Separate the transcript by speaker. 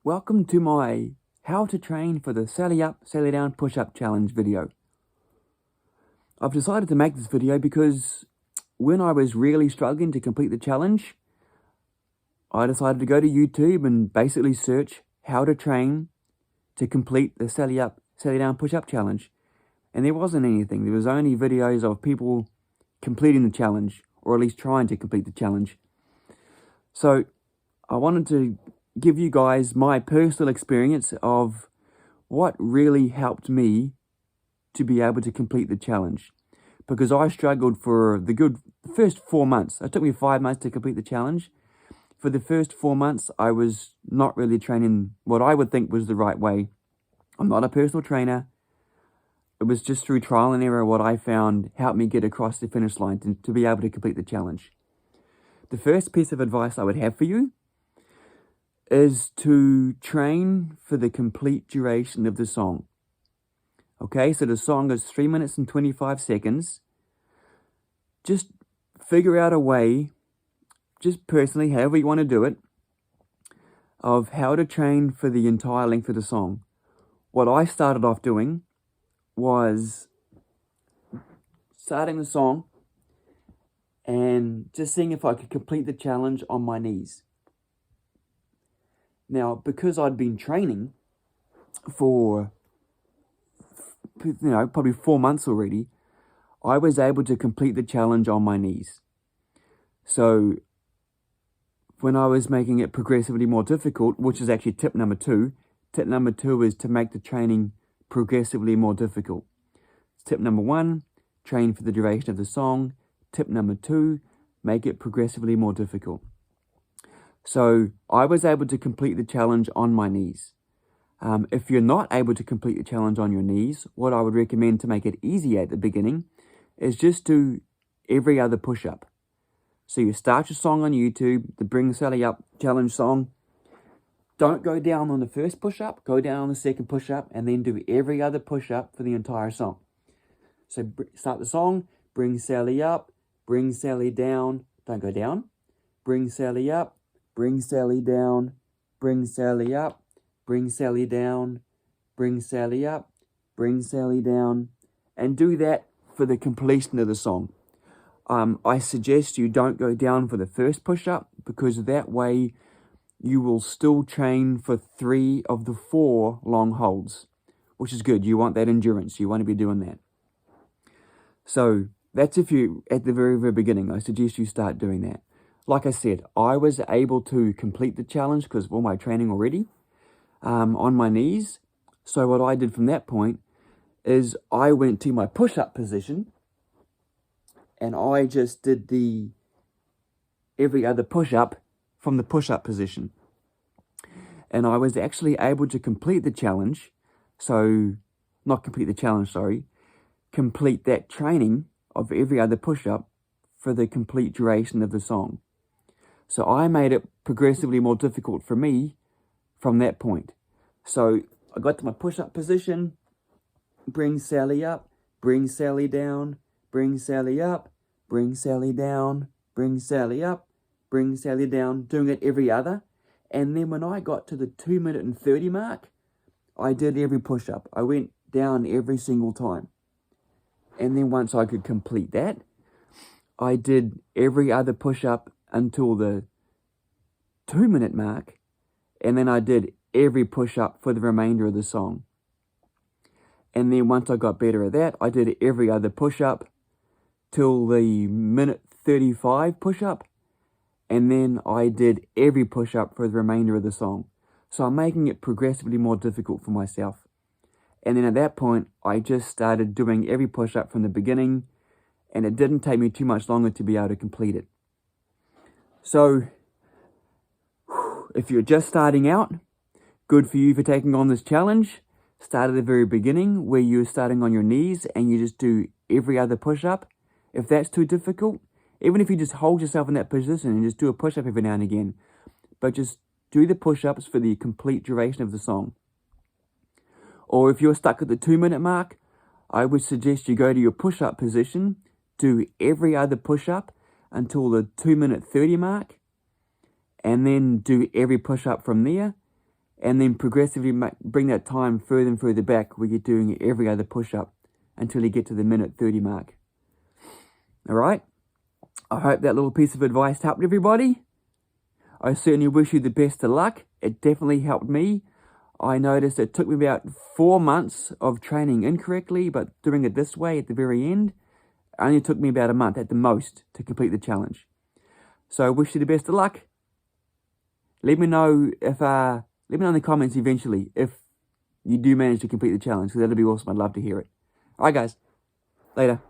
Speaker 1: Welcome to my How to Train for the Sally Up, Sally Down Push-Up Challenge video. I've decided to make this video because when I was really struggling to complete the challenge, I decided to go to YouTube and basically search how to train to complete the Sally Up, Sally Down Push-Up Challenge. And there wasn't anything. There was only videos of people completing the challenge, or at least trying to complete the challenge. So I wanted to give you guys my personal experience of what really helped me to be able to complete the challenge, because I struggled for the first 4 months. It took me 5 months to complete the challenge. For the first 4 months, I was not really training what I would think was the right way. I'm not a personal trainer. It was just through trial and error what I found helped me get across the finish line to be able to complete the challenge. The first piece of advice I would have for you is to train for the complete duration of the song. Okay, so the song is 3 minutes and 25 seconds. Just figure out a way, just personally, however you want to do it, of how to train for the entire length of the song. What I started off doing was starting the song and just seeing if I could complete the challenge on my knees. Now, because I'd been training for, probably 4 months already, I was able to complete the challenge on my knees. So when I was making it progressively more difficult, which is actually tip number 2 is to make the training progressively more difficult. Tip number 1, train for the duration of the song. Tip number 2, make it progressively more difficult. So I was able to complete the challenge on my knees. If you're not able to complete the challenge on your knees, what I would recommend to make it easier at the beginning is just do every other push-up. So you start your song on YouTube, the Bring Sally Up challenge song. Don't go down on the first push-up, go down on the second push-up, and then do every other push-up for the entire song. So start the song, bring Sally up, bring Sally down, don't go down, bring Sally up, bring Sally down, bring Sally up, bring Sally down, bring Sally up, bring Sally down, and do that for the completion of the song. I suggest you don't go down for the first push-up, because that way you will still train for 3 of the 4 long holds, which is good. You want that endurance. You want to be doing that. So that's if you, at the very, very beginning, I suggest you start doing that. Like I said, I was able to complete the challenge because of all my training already on my knees. So what I did from that point is I went to my push-up position and I just did every other push-up from the push-up position. And I was actually able to complete the challenge. So, not complete the challenge, sorry. Complete that training of every other push-up for the complete duration of the song. So I made it progressively more difficult for me from that point. So I got to my push-up position, bring Sally up, bring Sally down, bring Sally up, bring Sally down, bring Sally up, bring Sally down, doing it every other. And then when I got to the 2 minute and 30 mark, I did every push-up. I went down every single time. And then once I could complete that, I did every other push-up until the 2 minute mark, and then I did every push-up for the remainder of the song. And then once I got better at that, I did every other push-up till the minute 35 push-up, and then I did every push-up for the remainder of the song. So I'm making it progressively more difficult for myself. And then at that point, I just started doing every push-up from the beginning, and it didn't take me too much longer to be able to complete it. So, if you're just starting out, good for you for taking on this challenge. Start at the very beginning where you're starting on your knees and you just do every other push-up. If that's too difficult, even if you just hold yourself in that position and just do a push-up every now and again, but just do the push-ups for the complete duration of the song. Or if you're stuck at the 2 minute mark, I would suggest you go to your push-up position, do every other push-up until the 2 minute 30 mark, and then do every push-up from there, and then progressively bring that time further and further back where you're doing every other push-up until you get to the minute 30 mark. All right? I hope that little piece of advice helped everybody. I certainly wish you the best of luck. It definitely helped me. I noticed it took me about 4 months of training incorrectly, but doing it this way at the very end, it only took me about a month at the most to complete the challenge. So I wish you the best of luck. Let me know let me know in the comments eventually if you do manage to complete the challenge, because that'd be awesome. I'd love to hear it. All right, guys. Later.